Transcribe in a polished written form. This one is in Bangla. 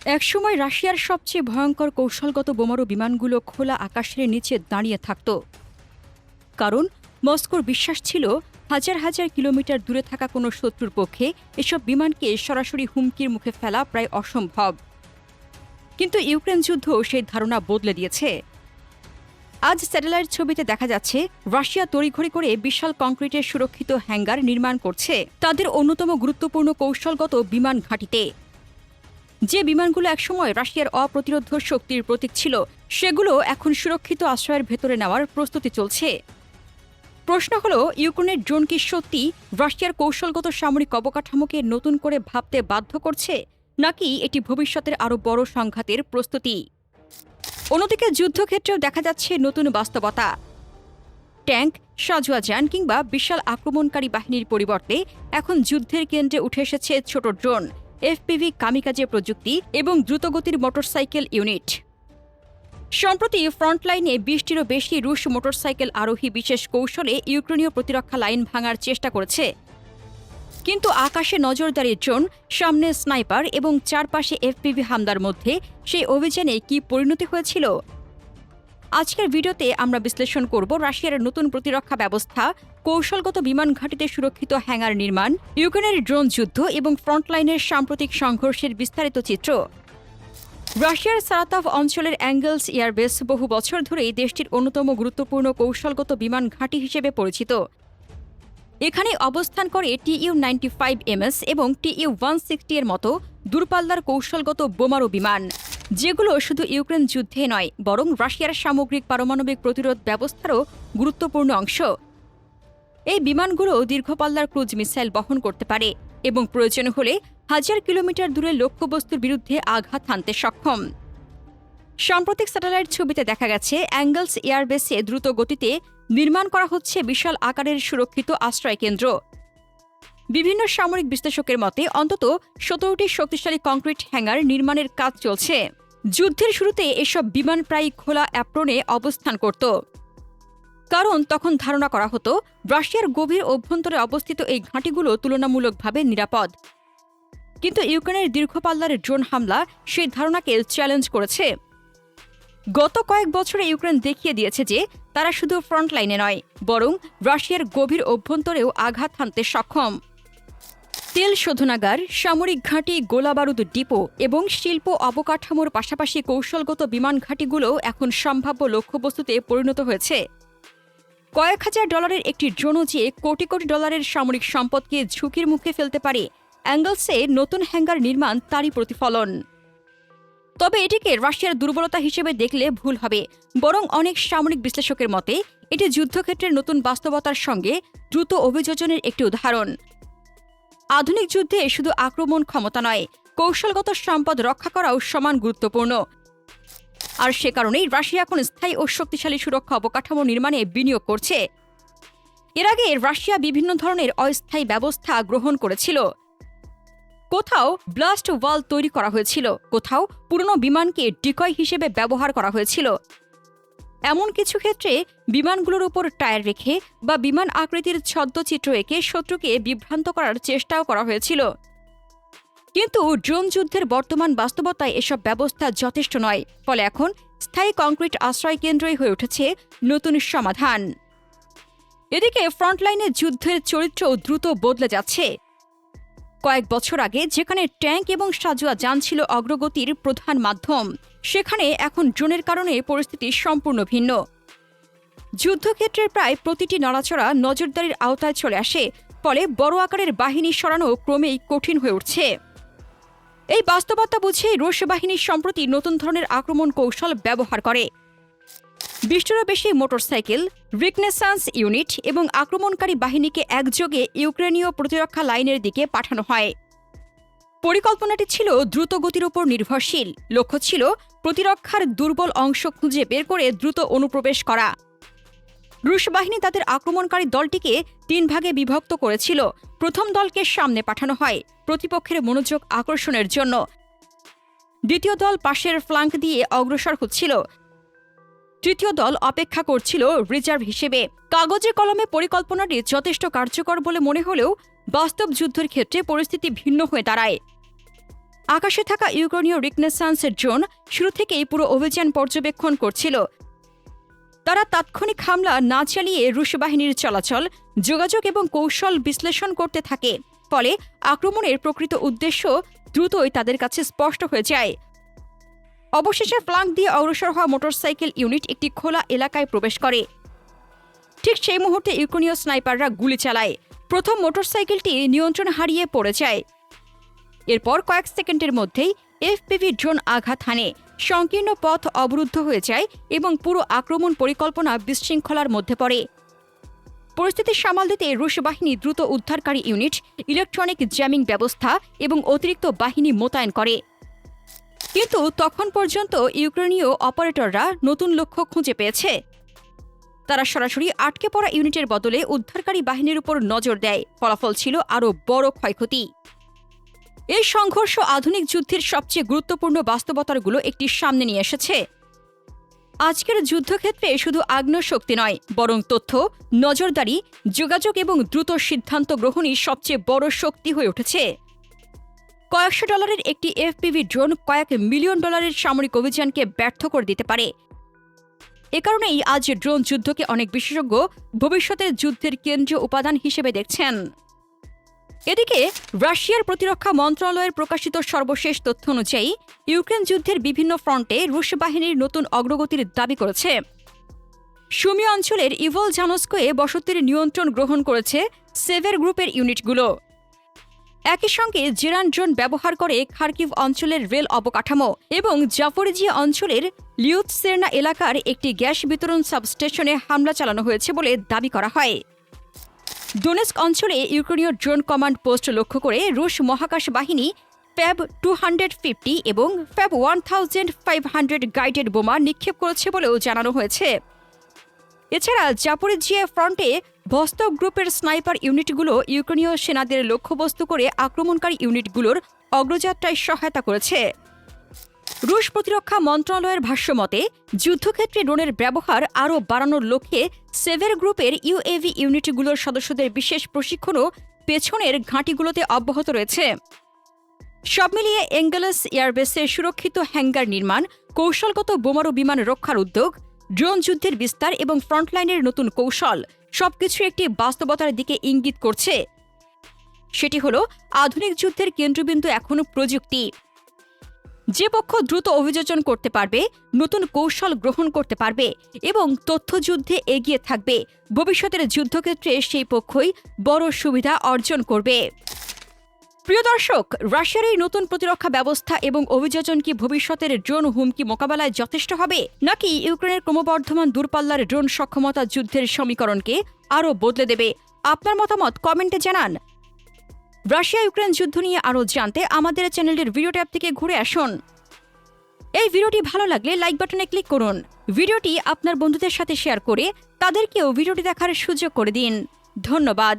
একসময় রাশিয়ার সবচেয়ে ভয়ঙ্কর কৌশলগত বোমারু বিমানগুলো খোলা আকাশের নিচে দাঁড়িয়ে থাকত, কারণ মস্কোর বিশ্বাস ছিল হাজার হাজার কিলোমিটার দূরে থাকা কোনো শত্রুর পক্ষে এসব বিমানকে সরাসরি হুমকির মুখে ফেলা প্রায় অসম্ভব। কিন্তু ইউক্রেন যুদ্ধ সেই ধারণা বদলে দিয়েছে। আজ স্যাটেলাইট ছবিতে দেখা যাচ্ছে রাশিয়া তড়িঘড়ি করে বিশাল কংক্রিটের সুরক্ষিত হ্যাঙ্গার নির্মাণ করছে তাদের অন্যতম গুরুত্বপূর্ণ কৌশলগত বিমান ঘাঁটিতে। যে বিমানগুলো একসময় রাশিয়ার অপ্রতিরোধ শক্তির প্রতীক ছিল, সেগুলো এখন সুরক্ষিত আশ্রয়ের ভেতরে নেওয়ার প্রস্তুতি চলছে। প্রশ্ন হল, ইউক্রেনের ড্রোন কি সত্যি রাশিয়ার কৌশলগত সামরিক অবকাঠামোকে নতুন করে ভাবতে বাধ্য করছে, নাকি এটি ভবিষ্যতের আরও বড় সংঘাতের প্রস্তুতি? অন্যদিকে যুদ্ধক্ষেত্রেও দেখা যাচ্ছে নতুন বাস্তবতা। ট্যাঙ্ক, সাজোয়া যান কিংবা বিশাল আক্রমণকারী বাহিনীর পরিবর্তে এখন যুদ্ধের কেন্দ্রে উঠে এসেছে ছোট ড্রোন, এফপিভি, কামিকাজে প্রযুক্তি এবং দ্রুতগতির মোটরসাইকেল ইউনিট। সম্প্রতি ফ্রন্টলাইনে ২০টিরও বেশি রুশ মোটরসাইকেল আরোহী বিশেষ কৌশলে ইউক্রেনীয় প্রতিরক্ষা লাইন ভাঙার চেষ্টা করেছে। কিন্তু আকাশে নজরদারি ড্রোন, সামনে স্নাইপার এবং চারপাশে এফপিভি হামলার মধ্যে সেই অভিযানে কি পরিণতি হয়েছিল? আজকের ভিডিওতে আমরা বিশ্লেষণ করব রাশিয়ার নতুন প্রতিরক্ষা ব্যবস্থা, কৌশলগত বিমান ঘাঁটিতে সুরক্ষিত হ্যাঙ্গার নির্মাণ, ইউক্রেনের ড্রোন যুদ্ধ এবং ফ্রন্টলাইনের সাম্প্রতিক সংঘর্ষের বিস্তারিত চিত্র। রাশিয়ার সারাতভ অঞ্চলের অ্যাঙ্গেলস এয়ারবেস বহু বছর ধরেই দেশটির অন্যতম গুরুত্বপূর্ণ কৌশলগত বিমান ঘাঁটি হিসেবে পরিচিত। এখানে অবস্থান করে TU-95MS এবং TU-160 এর মতো দূরপাল্লার কৌশলগত বোমারু বিমান, যেগুলো শুধু ইউক্রেন যুদ্ধে নয়, বরং রাশিয়ার সামগ্রিক পারমাণবিক প্রতিরোধ ব্যবস্থারও গুরুত্বপূর্ণ অংশ। এই বিমানগুলো দীর্ঘপাল্লার ক্রুজ মিসাইল বহন করতে পারে এবং প্রয়োজন হলে হাজার কিলোমিটার দূরে লক্ষ্যবস্তুর বিরুদ্ধে আঘাত হানতে সক্ষম। সাম্প্রতিক স্যাটেলাইট ছবিতে দেখা গেছে অ্যাঙ্গেলস এয়ারবেসে দ্রুত গতিতে নির্মাণ করা হচ্ছে বিশাল আকারের সুরক্ষিত আশ্রয়কেন্দ্র। বিভিন্ন সামরিক বিশ্লেষকের মতে অন্তত ১৭টি শক্তিশালী কংক্রিট হ্যাঙ্গার নির্মাণের কাজ চলছে। যুদ্ধের শুরুতে এসব বিমান প্রায় খোলা অ্যাপ্রনে অবস্থান করত, কারণ তখন ধারণা করা হতো রাশিয়ার গভীর অভ্যন্তরে অবস্থিত এই ঘাঁটিগুলো তুলনামূলকভাবে নিরাপদ। কিন্তু ইউক্রেনের দীর্ঘপাল্লার ড্রোন হামলা সেই ধারণাকে চ্যালেঞ্জ করেছে। গত কয়েক বছরে ইউক্রেন দেখিয়ে দিয়েছে যে তারা শুধু ফ্রন্টলাইনে নয়, বরং রাশিয়ার গভীর অভ্যন্তরেও আঘাত হানতে সক্ষম। তেল শোধনাগার, সামরিক ঘাঁটি, গোলাবারুদ ডিপো এবং শিল্প অবকাঠামোর পাশাপাশি কৌশলগত বিমান ঘাঁটিগুলোও এখন সম্ভাব্য লক্ষ্যবস্তুতে পরিণত হয়েছে। কয়েক হাজার ডলারের একটি ড্রোনও যে কোটি কোটি ডলারের সামরিক সম্পদকে ঝুঁকির মুখে ফেলতে পারে, অ্যাঙ্গেলসে নতুন হ্যাঙ্গার নির্মাণ তারই প্রতিফলন। তবে এটিকে রাশিয়ার দুর্বলতা হিসেবে দেখলে ভুল হবে, বরং অনেক সামরিক বিশ্লেষকের মতে এটি যুদ্ধক্ষেত্রের নতুন বাস্তবতার সঙ্গে দ্রুত অভিযোজনের একটি উদাহরণ। আধুনিক যুদ্ধে শুধু আক্রমণ ক্ষমতা নয়, কৌশলগত সম্পদ রক্ষা করাও সমান গুরুত্বপূর্ণ। আর সে কারণেই রাশিয়া এখন স্থায়ী ও শক্তিশালী সুরক্ষা অবকাঠামো নির্মাণে বিনিয়োগ করছে। এর আগে রাশিয়া বিভিন্ন ধরনের অস্থায়ী ব্যবস্থা গ্রহণ করেছিল। কোথাও ব্লাস্ট ওয়াল তৈরি করা হয়েছিল, কোথাও পুরনো বিমানকে ডিকয় হিসেবে ব্যবহার করা হয়েছিল। এমন কিছু ক্ষেত্রে বিমানগুলোর উপর টায়ার রেখে বা বিমান আকৃতির ছদ্মচিত্র এঁকে শত্রুকে বিভ্রান্ত করার চেষ্টাও করা হয়েছিল। কিন্তু ড্রোন যুদ্ধের বর্তমান বাস্তবতায় এসব ব্যবস্থা যথেষ্ট নয়, ফলে এখন স্থায়ী কংক্রিট আশ্রয়কেন্দ্রই হয়ে উঠেছে নতুন সমাধান। এদিকে ফ্রন্টলাইনে যুদ্ধের চরিত্র দ্রুত বদলে যাচ্ছে। কয়েক বছর আগে যেখানে ট্যাঙ্ক এবং সাজোয়া যান ছিল অগ্রগতির প্রধান মাধ্যম, সেখানে এখন ড্রোনের কারণে পরিস্থিতি সম্পূর্ণ ভিন্ন। যুদ্ধক্ষেত্রের প্রায় প্রতিটি নড়াচড়া নজরদারির আওতায় চলে আসে, ফলে বড় আকারের বাহিনী সরানো ক্রমেই কঠিন হয়ে উঠছে। এই বাস্তবতা বুঝেই রুশ বাহিনী সম্প্রতি নতুন ধরনের আক্রমণ কৌশল ব্যবহার করে। ২০টিরও বেশি মোটরসাইকেল, রিকনেসান্স ইউনিট এবং আক্রমণকারী বাহিনীকে একযোগে ইউক্রেনীয় প্রতিরক্ষা লাইনের দিকে পাঠানো হয়। পরিকল্পনাটি ছিল দ্রুতগতির উপর নির্ভরশীল। লক্ষ্য ছিল প্রতিরক্ষার দুর্বল অংশ খুঁজে বের করে দ্রুত অনুপ্রবেশ করা। রুশ বাহিনী তাদের আক্রমণকারী দলটিকে ৩ ভাগে বিভক্ত করেছিল। প্রথম দলকে সামনে পাঠানো হয় প্রতিপক্ষের মনোযোগ আকর্ষণের জন্য। দ্বিতীয় দল পাশের ফ্লাঙ্ক দিয়ে অগ্রসর হচ্ছিল। তৃতীয় দল অপেক্ষা করছিল রিজার্ভ হিসেবে। কাগজে কলমে পরিকল্পনাটি যথেষ্ট কার্যকর বলে মনে হলেও বাস্তব যুদ্ধের ক্ষেত্রে পরিস্থিতি ভিন্ন হয়ে দাঁড়ায়। আকাশে থাকা ইউক্রেনীয় রিকনেসান্সের ড্রোন শুরু থেকেই পুরো অভিযান পর্যবেক্ষণ করছিল। তারা তাৎক্ষণিক হামলা না চালিয়ে রুশ বাহিনীর চলাচল, যোগাযোগ এবং কৌশল বিশ্লেষণ করতে থাকে। ফলে আক্রমণের প্রকৃত উদ্দেশ্য দ্রুতই তাদের কাছে স্পষ্ট হয়ে যায়। অবশেষে ফ্লাঙ্ক দিয়ে অগ্রসর হওয়া মোটরসাইকেল ইউনিট একটি খোলা এলাকায় প্রবেশ করে। ঠিক সেই মুহূর্তে ইউক্রেনীয় স্নাইপাররা গুলি চালায়। প্রথম মোটরসাইকেলটি নিয়ন্ত্রণ হারিয়ে পড়ে যায়। এরপর কয়েক সেকেন্ডের মধ্যেই এফপিভি ড্রোন আঘাত হানে, সংকীর্ণ পথ অবরুদ্ধ হয়ে যায় এবং পুরো আক্রমণ পরিকল্পনা বিশৃঙ্খলার মধ্যে পড়ে। পরিস্থিতি সামাল দিতে রুশ বাহিনী দ্রুত উদ্ধারকারী ইউনিট, ইলেকট্রনিক জ্যামিং ব্যবস্থা এবং অতিরিক্ত বাহিনী মোতায়েন করে। কিন্তু তখন পর্যন্ত ইউক্রেনীয় অপারেটররা নতুন লক্ষ্য খুঁজে পেয়েছে। তারা সরাসরি আটকে পড়া ইউনিটের বদলে উদ্ধারকারী বাহিনীর উপর নজর দেয়। ফলাফল ছিল আরও বড় ক্ষয়ক্ষতি। এই সংঘর্ষ আধুনিক যুদ্ধের সবচেয়ে গুরুত্বপূর্ণ বাস্তবতাগুলো একটি সামনে নিয়ে এসেছে। আজকের যুদ্ধক্ষেত্রে শুধু আগ্নেয়শক্তি নয়, বরং তথ্য, নজরদারি, যোগাযোগ এবং দ্রুত সিদ্ধান্ত গ্রহণই সবচেয়ে বড় শক্তি হয়ে উঠেছে। কয়েকশো ডলারের একটি এফপিভি ড্রোন কয়েক মিলিয়ন ডলারের সামরিক অভিযানকে ব্যর্থ করে দিতে পারে। এ কারণেই আজ ড্রোন যুদ্ধকে অনেক বিশেষজ্ঞ ভবিষ্যতের যুদ্ধের কেন্দ্রীয় উপাদান হিসেবে দেখছেন। এদিকে রাশিয়ার প্রতিরক্ষা মন্ত্রণালয়ের প্রকাশিত সর্বশেষ তথ্য অনুযায়ী ইউক্রেন যুদ্ধের বিভিন্ন ফ্রন্টে রুশ বাহিনীর নতুন অগ্রগতির দাবি করেছে। সুমি অঞ্চলের ইভলজানস্কয়ে বসতির নিয়ন্ত্রণ গ্রহণ করেছে সেভের গ্রুপের ইউনিটগুলো। একই সঙ্গে জেরান ড্রোন ব্যবহার করে খার্কিভ অঞ্চলের রেল অবকাঠামো এবং জাপোরিজিয়া অঞ্চলের লিউতসেরনা এলাকার একটি গ্যাস বিতরণ সাবস্টেশনে হামলা চালানো হয়েছে বলে দাবি করা হয়। ডোনেস্ক অঞ্চলে ইউক্রেনীয় ড্রোন কমান্ড পোস্ট লক্ষ্য করে রুশ মহাকাশ বাহিনী ফ্যাব 250 এবং ফ্যাব 1500 গাইডেড বোমা নিক্ষেপ করেছে বলেও জানানো হয়েছে। এছাড়া জাপোরিজিয়া ফ্রন্টে ভস্তক গ্রুপের স্নাইপার ইউনিটগুলো ইউক্রেনীয় সেনাদের লক্ষ্যবস্তু করে আক্রমণকারী ইউনিটগুলোর অগ্রযাত্রায় সহায়তা করেছে। রুশ প্রতিরক্ষা মন্ত্রণালয়ের ভাষ্যমতে যুদ্ধক্ষেত্রে ড্রোনের ব্যবহার আরও বাড়ানোর লক্ষ্যে সেভের গ্রুপের ইউএভি ইউনিটগুলোর সদস্যদের বিশেষ প্রশিক্ষণও পেছনের ঘাঁটিগুলোতে অব্যাহত রয়েছে। সব মিলিয়ে এঙ্গেলস এয়ারবেসের সুরক্ষিত হ্যাঙ্গার নির্মাণ, কৌশলগত বোমারু বিমান রক্ষার উদ্যোগ, ড্রোন যুদ্ধের বিস্তার এবং ফ্রন্টলাইনের নতুন কৌশল সবকিছু একটি বাস্তবতার দিকে ইঙ্গিত করছে। সেটি হল আধুনিক যুদ্ধের কেন্দ্রবিন্দু এখনও প্রযুক্তি। যে পক্ষ দ্রুত অভিযোজন করতে পারবে, নতুন কৌশল গ্রহণ করতে পারবে এবং তথ্যযুদ্ধে এগিয়ে থাকবে, ভবিষ্যতের যুদ্ধক্ষেত্রে সেই পক্ষই বড় সুবিধা অর্জন করবে। প্রিয় দর্শক, রাশিয়ার এই নতুন প্রতিরক্ষা ব্যবস্থা এবং অভিযোজন কি ভবিষ্যতের ড্রোন হুমকি মোকাবেলায় যথেষ্ট হবে, নাকি ইউক্রেনের ক্রমবর্ধমান দূরপাল্লার ড্রোন সক্ষমতা যুদ্ধের সমীকরণকে আরও বদলে দেবে? আপনার মতামত কমেন্টে জানান। রাশিয়া ইউক্রেন যুদ্ধ নিয়ে আরও জানতে আমাদের চ্যানেলের ভিডিও ট্যাব থেকে ঘুরে আসুন। এই ভিডিওটি ভালো লাগলে লাইক বাটনে ক্লিক করুন। ভিডিওটি আপনার বন্ধুদের সাথে শেয়ার করে তাদেরকেও ভিডিওটি দেখার সুযোগ করে দিন। ধন্যবাদ।